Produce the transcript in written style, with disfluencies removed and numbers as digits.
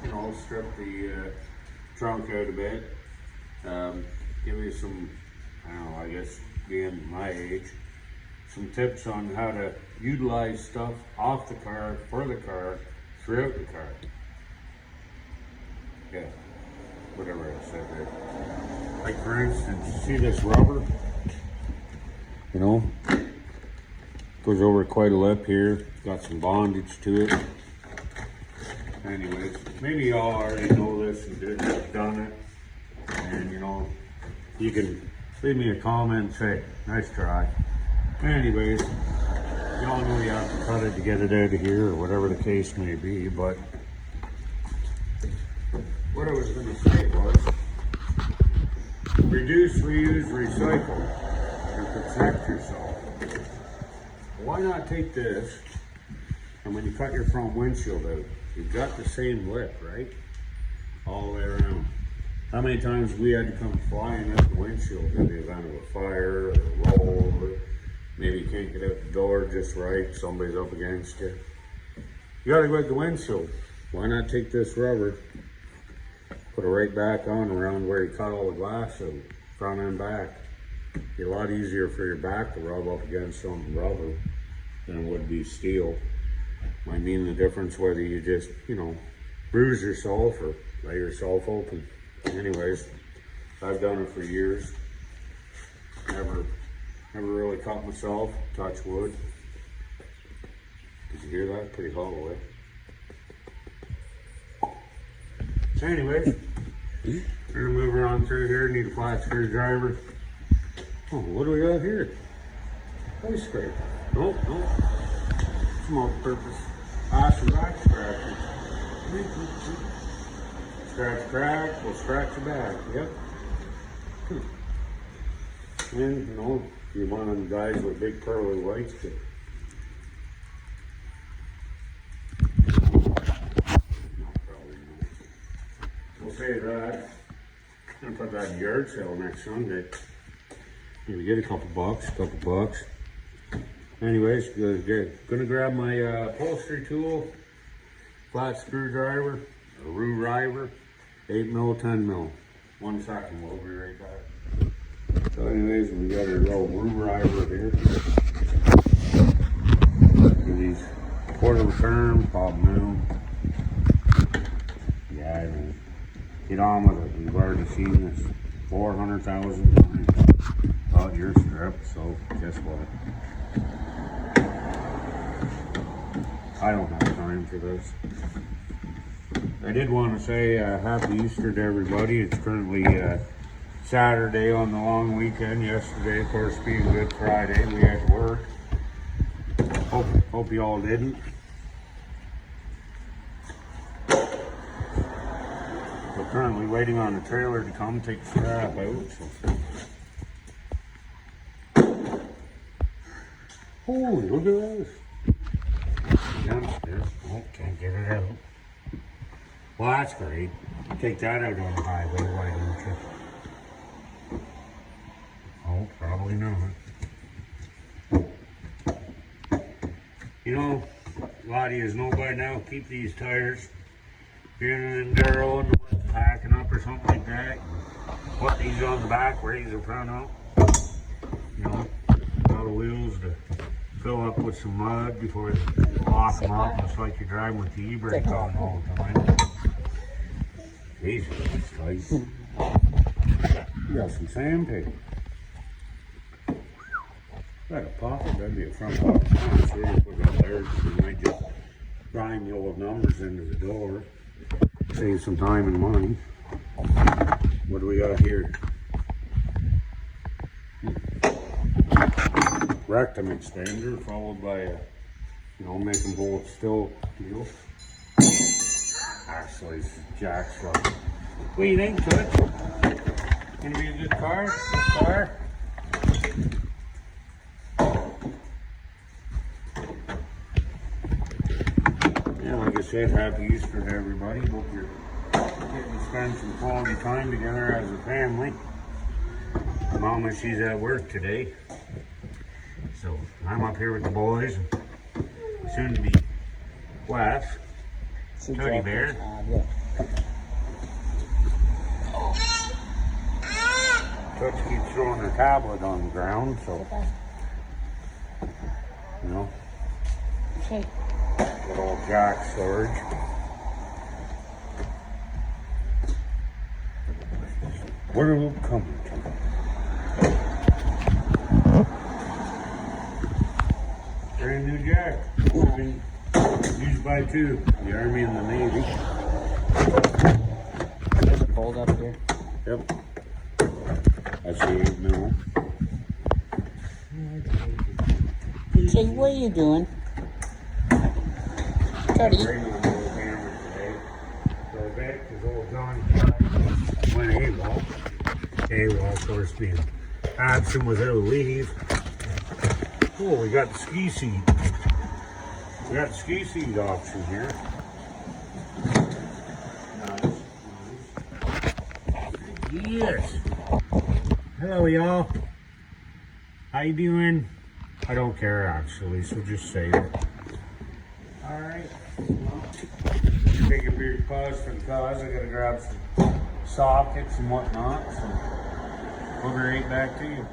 you know, strip the trunk out a bit. Give you some, I don't know, I guess being my age, some tips on how to utilize stuff off the car, for the car, throughout the car. Yeah, whatever I said there. Like for instance, see this rubber? You know, goes over quite a lip here. Got some bondage to it. Anyways, maybe y'all already know this and done it. And you know, you can leave me a comment and say, nice try. Anyways, y'all know you have to cut it to get it out of here or whatever the case may be, but what I was going to say was reduce, reuse, recycle, and protect yourself. Why not take this, and when you cut your front windshield out, you've got the same lip, right? All the way around. How many times we had to come flying out the windshield in the event of a fire or a rollover? Maybe you can't get out the door just right, somebody's up against you. You gotta go out the windshield. Why not take this rubber, put it right back on around where you cut all the glass out, front and back. Be a lot easier for your back to rub up against something rubber than it would be steel. Might mean the difference whether you just, you know, bruise yourself or lay yourself open. Anyways, I've done it for years. Never really cut myself, touch wood. Did you hear that? Pretty hollow, eh? Anyways, we're gonna move her on through here. Need a flat screwdriver. Oh, what do we got here? Ice scraper. Nope. Some all-purpose some back scratchers. Scratch crack, we'll scratch the back. Yep. And you know, you're one of them guys with big pearly whites. We'll say that. I'm gonna put that in yard sale next Sunday. Maybe get a couple bucks. Anyways, gonna grab my upholstery tool, flat screwdriver, a screwdriver, 8mm, 10mm. 1 second, we'll be right back. So anyways, we got our little screwdriver here. These quarter turn, pop new. Yeah, I mean, get on with it. We've already seen this 400,000 times about your strip, so guess what? I don't have time for this. I did want to say happy Easter to everybody. It's currently Saturday on the long weekend. Yesterday, of course, being Good Friday, we had to work. Hope you all didn't. We're currently waiting on the trailer to come take the scrap out. So. Holy, look at this. Downstairs. Oh, can't get it out. Well, that's great. Take that out on the highway, why don't you? Oh, probably not. You know, a lot of you know by now, keep these tires. If you're in an Enduro and packing up or something like that, put these on the back, raise the front up. You know, all the wheels to fill up with some mud before you lock them up. It's like you're driving with the e-brake on all the time. Jesus, it's tight. You got some sandpaper. Got a pocket, that'd be a front pocket. So you put it up there, you might just grind the old numbers into the door. Save some time and money. What do we got here? Rectum extender followed by a, you know, make them hold still deal. Actually, it's Jack's truck. What do you think, Toots? Gonna be a good car? Good car? Yeah, like I said, happy Easter to everybody. Hope you're getting to spend some quality time together as a family. Mama, she's at work today. So I'm up here with the boys. Soon to be wife, Teddy Bear. Toots keeps throwing her tablet on the ground, so, you know, Okay. good old Jack storage. Where are we coming from? Brand new Jack. Used by two, the Army and the Navy. There's a fold up here. Yep. That's the 8 mil. Say, what are you doing? Cuddy. Bring on the old hammer today. So back to old John went AWOL. AWOL, of course, being absent without leave. Oh, we got the ski seat. We got the ski seat option here. Nice. Yes. Hello, y'all. How you doing? I don't care actually, so just say it. All right. Well, take a brief pause for the cause. I gotta grab some sockets and whatnot. So we'll be right back to you.